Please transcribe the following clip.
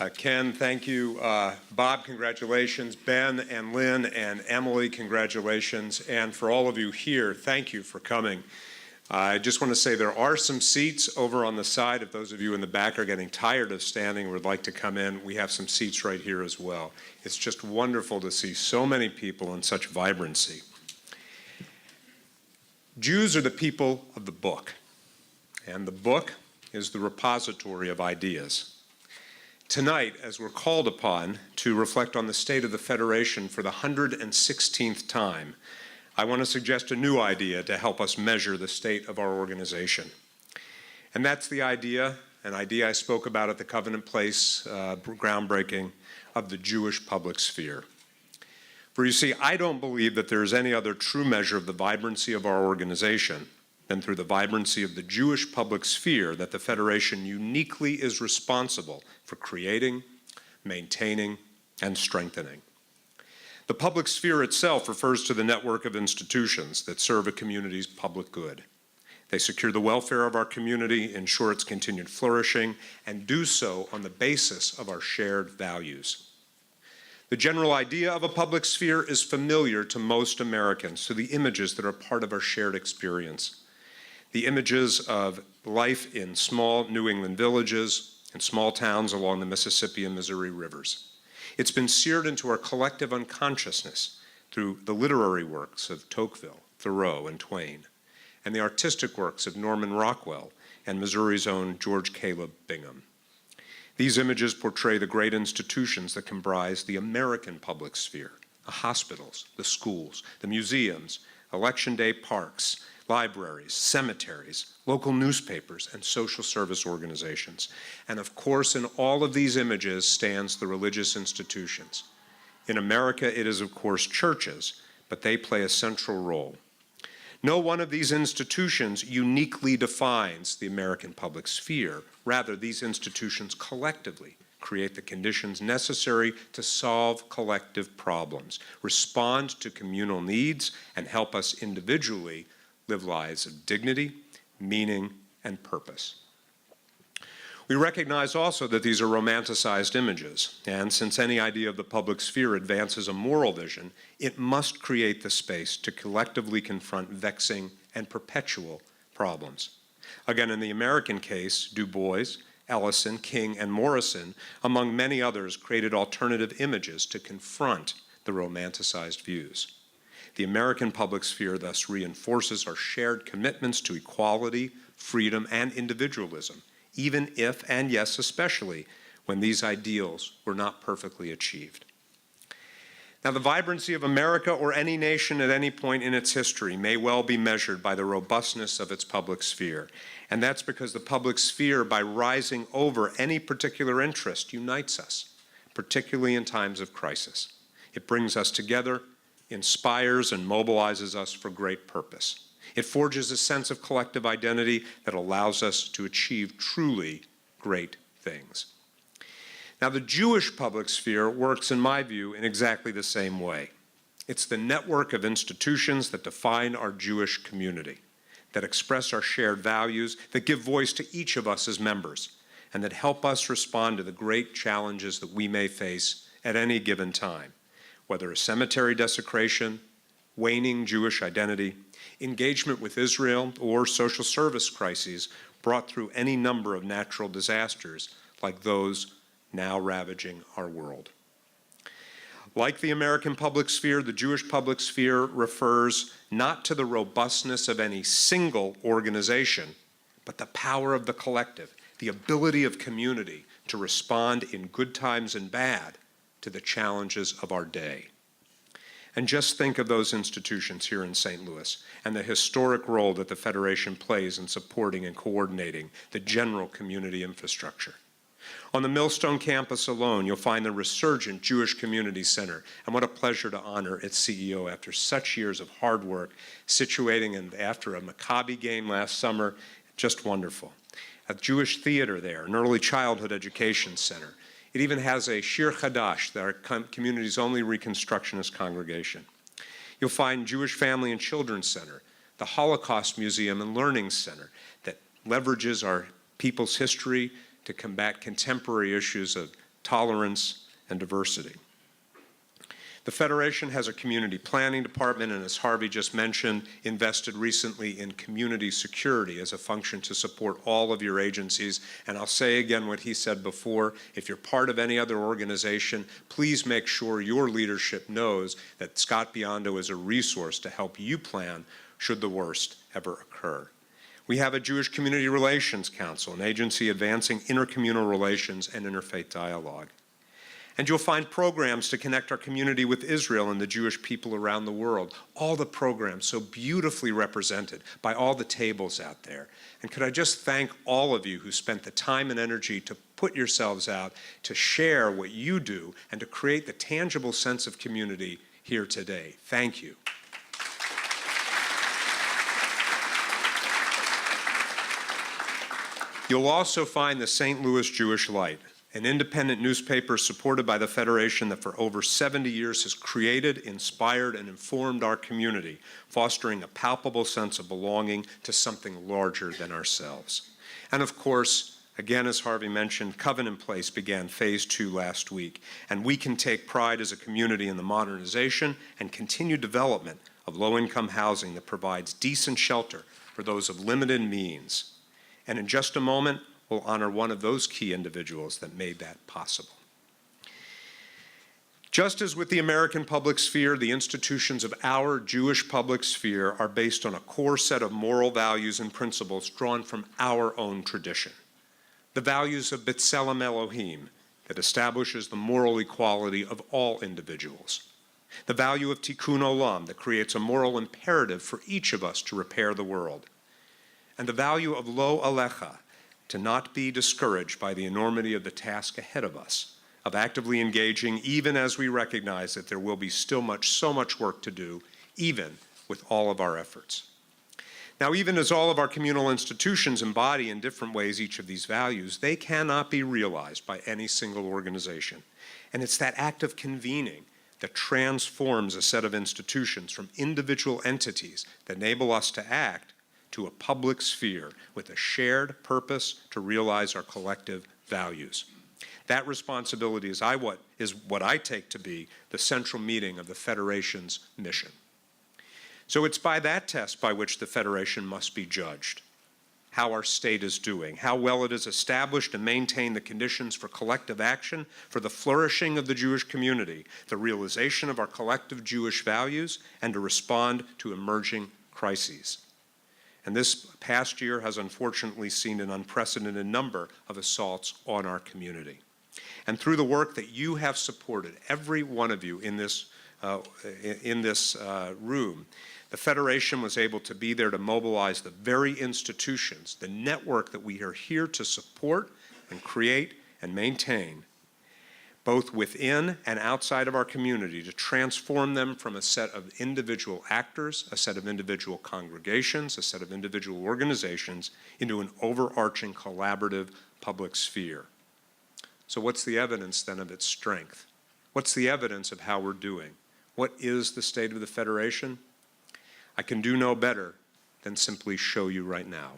Ken, thank you. Bob, congratulations. Ben and Lynn and Emily, congratulations. And for all of you here, thank you for coming. I just want to say there are some seats over on the side. If those of you in the back are getting tired of standing or would like to come in, we have some seats right here as well. It's just wonderful to see so many people in such vibrancy. Jews are the people of the book, and the book is the repository of ideas. Tonight, as we're called upon to reflect on the state of the Federation for the 116th time, I want to suggest a new idea to help us measure the state of our organization. And that's the idea, an idea I spoke about at the Covenant Place groundbreaking, of the Jewish public sphere. For you see, I don't believe that there is any other true measure of the vibrancy of our organization than through the vibrancy of the Jewish public sphere that the Federation uniquely is responsible for creating, maintaining, and strengthening. The public sphere itself refers to the network of institutions that serve a community's public good. They secure the welfare of our community, ensure its continued flourishing, and do so on the basis of our shared values. The general idea of a public sphere is familiar to most Americans through the images that are part of our shared experience. The images of life in small New England villages and small towns along the Mississippi and Missouri rivers. It's been seared into our collective unconsciousness through the literary works of Tocqueville, Thoreau, and Twain, and the artistic works of Norman Rockwell and Missouri's own George Caleb Bingham. These images portray the great institutions that comprise the American public sphere: the hospitals, the schools, the museums, election day parks, libraries, cemeteries, local newspapers, and social service organizations. And of course, in all of these images stands the religious institutions. In America, it is of course churches, but they play a central role. No one of these institutions uniquely defines the American public sphere. Rather, these institutions collectively create the conditions necessary to solve collective problems, respond to communal needs, and help us individually live lives of dignity, meaning, and purpose. We recognize also that these are romanticized images, and since any idea of the public sphere advances a moral vision, it must create the space to collectively confront vexing and perpetual problems. Again, in the American case, Du Bois, Ellison, King, and Morrison, among many others, created alternative images to confront the romanticized views. The American public sphere thus reinforces our shared commitments to equality, freedom, and individualism, even if, and yes, especially, when these ideals were not perfectly achieved. Now, the vibrancy of America or any nation at any point in its history may well be measured by the robustness of its public sphere. And that's because the public sphere, by rising over any particular interest, unites us, particularly in times of crisis. It brings us together, inspires and mobilizes us for great purpose. It forges a sense of collective identity that allows us to achieve truly great things. Now, the Jewish public sphere works, in my view, in exactly the same way. It's the network of institutions that define our Jewish community, that express our shared values, that give voice to each of us as members, and that help us respond to the great challenges that we may face at any given time, whether a cemetery desecration, waning Jewish identity, engagement with Israel, or social service crises brought through any number of natural disasters like those now ravaging our world. Like the American public sphere, the Jewish public sphere refers not to the robustness of any single organization, but the power of the collective, the ability of community to respond in good times and bad to the challenges of our day. And just think of those institutions here in St. Louis and the historic role that the Federation plays in supporting and coordinating the general community infrastructure. On the Millstone campus alone, you'll find the resurgent Jewish Community Center, and what a pleasure to honor its CEO after such years of hard work, situating and after a Maccabi game last summer, just wonderful. A Jewish theater there, an early childhood education center. It even has a Shir Chadash, our community's only Reconstructionist congregation. You'll find Jewish Family and Children's Center, the Holocaust Museum and Learning Center that leverages our people's history to combat contemporary issues of tolerance, and diversity. The Federation has a community planning department and, as Harvey just mentioned, invested recently in community security as a function to support all of your agencies. And I'll say again what he said before, if you're part of any other organization, please make sure your leadership knows that Scott Biondo is a resource to help you plan should the worst ever occur. We have a Jewish Community Relations Council, an agency advancing intercommunal relations and interfaith dialogue. And you'll find programs to connect our community with Israel and the Jewish people around the world. All the programs so beautifully represented by all the tables out there. And could I just thank all of you who spent the time and energy to put yourselves out, to share what you do, and to create the tangible sense of community here today. Thank you. You'll also find the St. Louis Jewish Light, an independent newspaper supported by the Federation that for over 70 years has created, inspired, and informed our community, fostering a palpable sense of belonging to something larger than ourselves. And of course, again, as Harvey mentioned, Covenant Place began phase 2 last week, and we can take pride as a community in the modernization and continued development of low-income housing that provides decent shelter for those of limited means. And in just a moment, we'll honor one of those key individuals that made that possible. Just as with the American public sphere, the institutions of our Jewish public sphere are based on a core set of moral values and principles drawn from our own tradition. The values of B'Tselem Elohim, that establishes the moral equality of all individuals. The value of Tikkun Olam, that creates a moral imperative for each of us to repair the world. And the value of Lo Alecha, to not be discouraged by the enormity of the task ahead of us, of actively engaging even as we recognize that there will be still so much work to do, even with all of our efforts. Now, even as all of our communal institutions embody in different ways each of these values, they cannot be realized by any single organization. And it's that act of convening that transforms a set of institutions from individual entities that enable us to act to a public sphere with a shared purpose to realize our collective values. That responsibility is what I take to be the central meaning of the Federation's mission. So it's by that test by which the Federation must be judged. How our state is doing, how well it has established and maintained the conditions for collective action, for the flourishing of the Jewish community, the realization of our collective Jewish values, and to respond to emerging crises. And this past year has unfortunately seen an unprecedented number of assaults on our community. And through the work that you have supported, every one of you in this room, the Federation was able to be there to mobilize the very institutions, the network that we are here to support and create and maintain, both within and outside of our community, to transform them from a set of individual actors, a set of individual congregations, a set of individual organizations, into an overarching collaborative public sphere. So what's the evidence then of its strength? What's the evidence of how we're doing? What is the state of the Federation? I can do no better than simply show you right now.